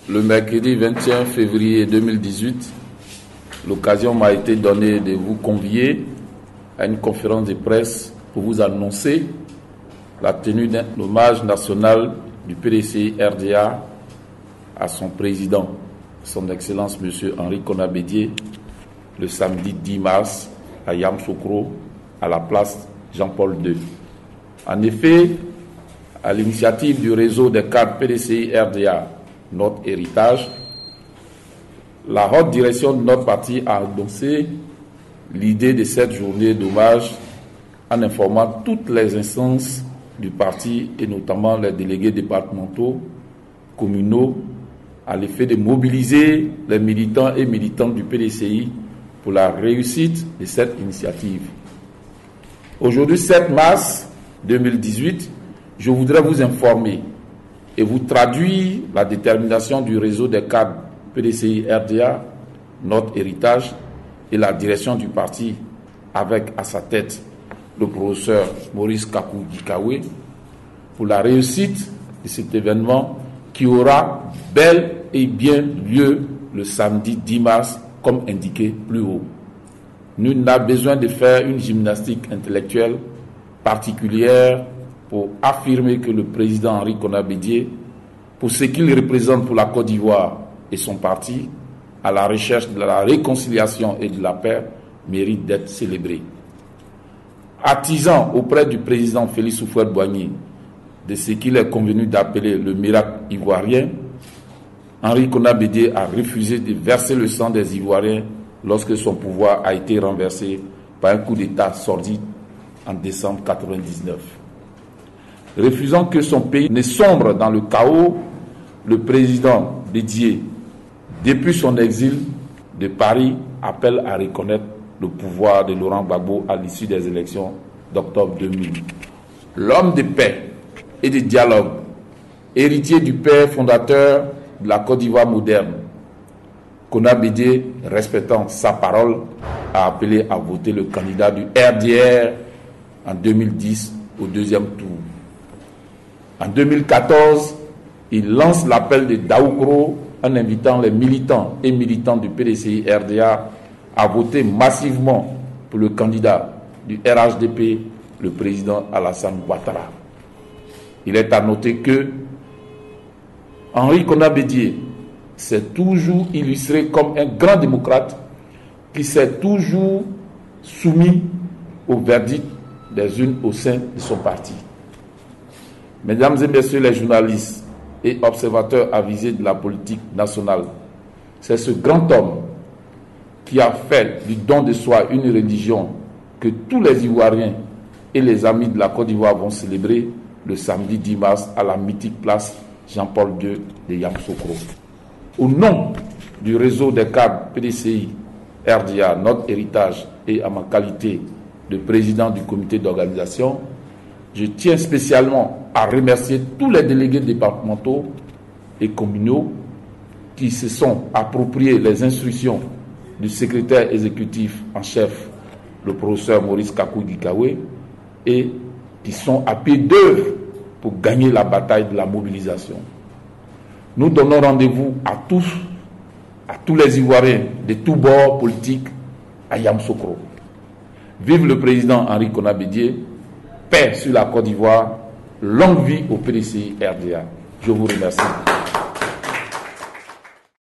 Le mercredi 21 février 2018, l'occasion m'a été donnée de vous convier à une conférence de presse pour vous annoncer la tenue d'un hommage national du PDCI RDA à son président, son Excellence M. Henri Konan Bédié, le samedi 10 mars à Yamoussoukro, à la place Jean-Paul II. En effet, à l'initiative du réseau des cadres PDCI RDA, notre héritage, la haute direction de notre parti a annoncé l'idée de cette journée d'hommage en informant toutes les instances du parti et notamment les délégués départementaux, communaux, à l'effet de mobiliser les militants et militantes du PDCI pour la réussite de cette initiative. Aujourd'hui, 7 mars 2018, je voudrais vous informer et vous traduire la détermination du réseau des cadres PDCI RDA, notre héritage, et la direction du parti, avec à sa tête le professeur Maurice Kakou Gikawe, pour la réussite de cet événement qui aura bel et bien lieu le samedi 10 mars, comme indiqué plus haut. Nul n'a besoin de faire une gymnastique intellectuelle particulière pour affirmer que le président Henri Konan Bédié, pour ce qu'il représente pour la Côte d'Ivoire et son parti, à la recherche de la réconciliation et de la paix, mérite d'être célébré. Artisan auprès du président Félix Houphouët-Boigny de ce qu'il est convenu d'appeler le miracle ivoirien, Henri Konan Bédié a refusé de verser le sang des Ivoiriens lorsque son pouvoir a été renversé par un coup d'État sordide en décembre 1999. Refusant que son pays ne sombre dans le chaos, le président Bédié, depuis son exil de Paris, appelle à reconnaître le pouvoir de Laurent Gbagbo à l'issue des élections d'octobre 2000. L'homme de paix et de dialogue, héritier du père fondateur de la Côte d'Ivoire moderne, Konan Bédié, respectant sa parole, a appelé à voter le candidat du RDR en 2010 au deuxième tour. En 2014, il lance l'appel de Daoukro en invitant les militants et militantes du PDCI RDA à voter massivement pour le candidat du RHDP, le président Alassane Ouattara. Il est à noter que Henri Konan Bédié s'est toujours illustré comme un grand démocrate qui s'est toujours soumis au verdict des urnes au sein de son parti. Mesdames et messieurs les journalistes et observateurs avisés de la politique nationale, c'est ce grand homme qui a fait du don de soi une religion que tous les Ivoiriens et les amis de la Côte d'Ivoire vont célébrer le samedi 10 mars à la mythique place Jean-Paul II de Yamoussoukro. Au nom du réseau des cadres PDCI RDA, notre héritage, et à ma qualité de président du comité d'organisation, je tiens spécialement à remercier tous les délégués départementaux et communaux qui se sont appropriés les instructions du secrétaire exécutif en chef, le professeur Maurice Kakou Gikawe, et qui sont à pied d'œuvre pour gagner la bataille de la mobilisation. Nous donnons rendez-vous à tous les Ivoiriens de tous bords politiques à Yamoussoukro. Vive le président Henri Konan Bédié, paix sur la Côte d'Ivoire, longue vie au PDCI RDA. Je vous remercie.